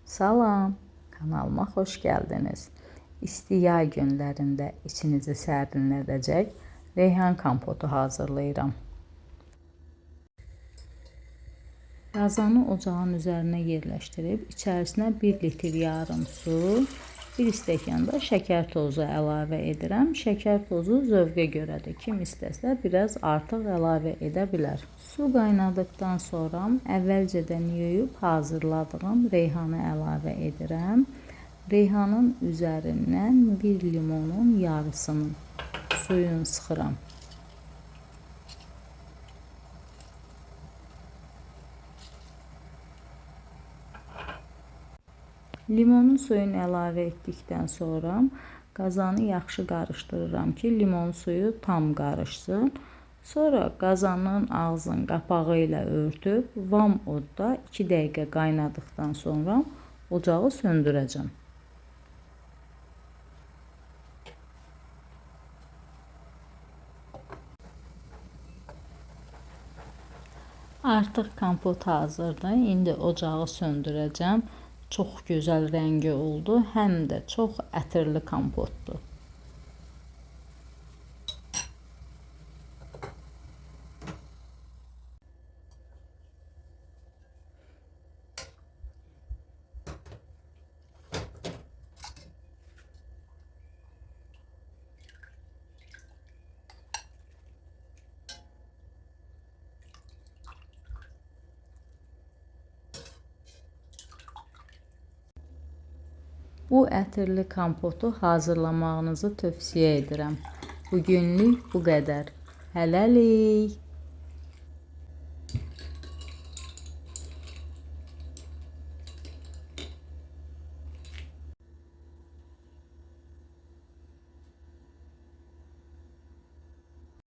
Salam, kanalıma xoş gəldiniz. İsti yay günlərində içinizi sərinlədəcək reyhan kompotu hazırlayıram. Qazanı ocağın üzərinə yerləşdirib, içərisinə 1 litr yarım su, 1 stəkan da şəkər tozu əlavə edirəm. Şəkər tozu zövqə görədir. Kim istəsə biraz artıq əlavə edə bilər. Su qaynadıqdan sonra əvvəlcədən yuyub hazırladığım reyhanı əlavə edirəm. Reyhanın üzərindən 1 limonun yarısını suyun sıxıram. Limonun suyunu əlavə etdikdən sonra qazanı yaxşı qarışdırıram ki, limon suyu tam qarışsın. Sonra qazanın ağzını qapağı ilə örtüb vam odda 2 dəqiqə qaynadıqdan sonra ocağı söndürəcəm. Artıq kompot hazırdır. İndi ocağı söndürəcəm. Çox gözəl rəngi oldu. Həm də çox ətirli kompotdur. Bu ətirli kompotu hazırlamağınızı tövsiyə edirəm. Bugünlük bu qədər. Hələlik.